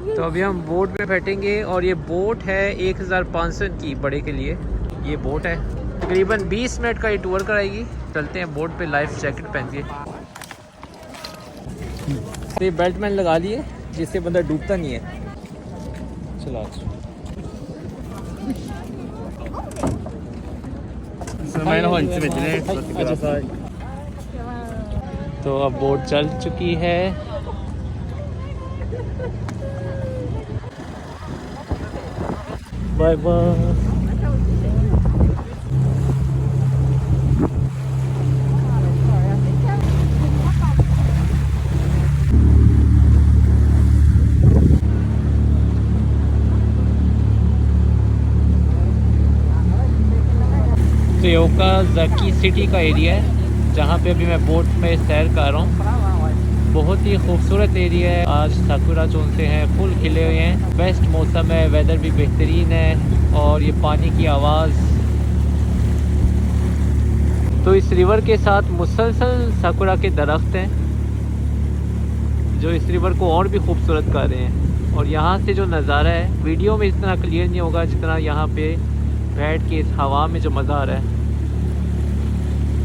तो अभी हम बोट में बैठेंगे और ये बोट है 1500 की बड़े के लिए। ये बोट है तकरीबन 20 मिनट का ये टूर कराएगी। चलते हैं बोट पे, लाइफ जैकेट पहन के। तो ये बेल्ट मैंने लगा लिए जिससे बंदा डूबता नहीं है। चलो तो अब बोट चल चुकी है। Bye bye. तो ये ओकाजाकी सिटी का एरिया है जहाँ पे अभी मैं बोट में सैर कर रहा हूँ। बहुत ही खूबसूरत एरिया है। आज साकुरा जोन से हैं, फुल खिले हुए हैं, बेस्ट मौसम है, वेदर भी बेहतरीन है और ये पानी की आवाज़। तो इस रिवर के साथ मुसलसल साकुरा के दरख्त हैं जो इस रिवर को और भी खूबसूरत कर रहे हैं। और यहाँ से जो नज़ारा है वीडियो में इतना क्लियर नहीं होगा जितना यहाँ पे बैठ के इस हवा में जो मज़ा आ रहा है,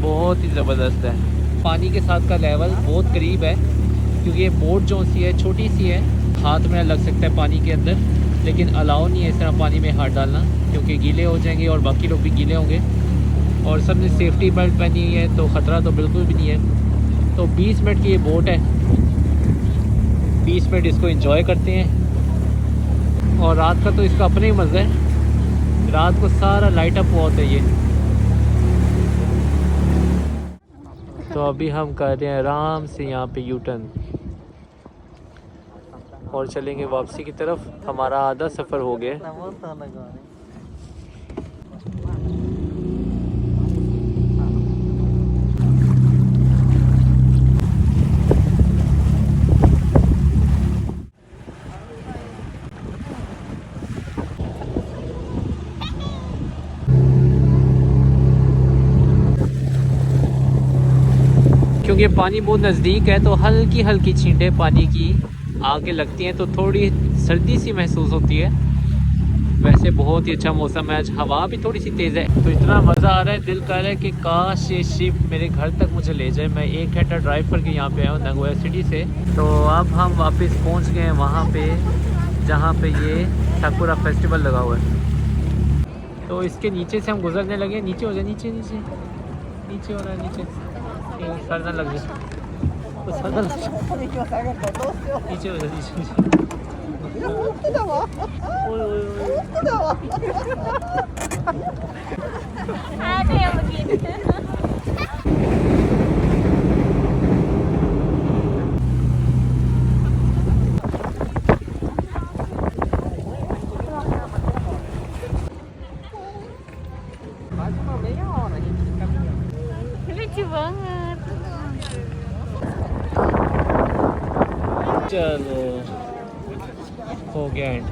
बहुत ही ज़बरदस्त है। पानी के साथ का लेवल बहुत करीब है क्योंकि ये बोट जो सी है छोटी सी है, हाथ में लग सकता है पानी के अंदर, लेकिन अलाउ नहीं है इस तरह पानी में हाथ डालना क्योंकि गीले हो जाएंगे और बाकी लोग भी गीले होंगे। और सबने सेफ्टी बेल्ट पहनी हुई है तो ख़तरा तो बिल्कुल भी नहीं है। तो 20 मिनट की ये बोट है, 20 मिनट इसको एंजॉय करते हैं। और रात का तो इसका अपना ही मज़ा है, रात को सारा लाइट अप हुआ होता है ये। तो अभी हम कर रहे हैं आराम से यहाँ पे यू टर्न और चलेंगे वापसी की तरफ। हमारा आधा सफ़र हो गया। क्योंकि पानी बहुत नज़दीक है तो हल्की हल्की छींटे पानी की आगे लगती हैं तो थोड़ी सर्दी सी महसूस होती है। वैसे बहुत ही अच्छा मौसम है आज, हवा भी थोड़ी सी तेज़ है। तो इतना मज़ा आ रहा है, दिल कर रहा है कि काश ये शिप मेरे घर तक मुझे ले जाए। मैं 1 घंटा ड्राइव करके यहाँ पे आया हूँ नागोया सिटी से। तो अब हम वापस पहुँच गए हैं वहाँ पे जहाँ पे ये साकुरा फेस्टिवल लगा हुआ है। तो इसके नीचे से हम गुजरने लगे। नीचे हो जाए, नीचे नीचे नीचे हो रहा है, नीचे सर ना लग जाए, तो सर ना लग जाए। नीचे हो जाए, नीचे lucu banget. चलो हो गया एंड।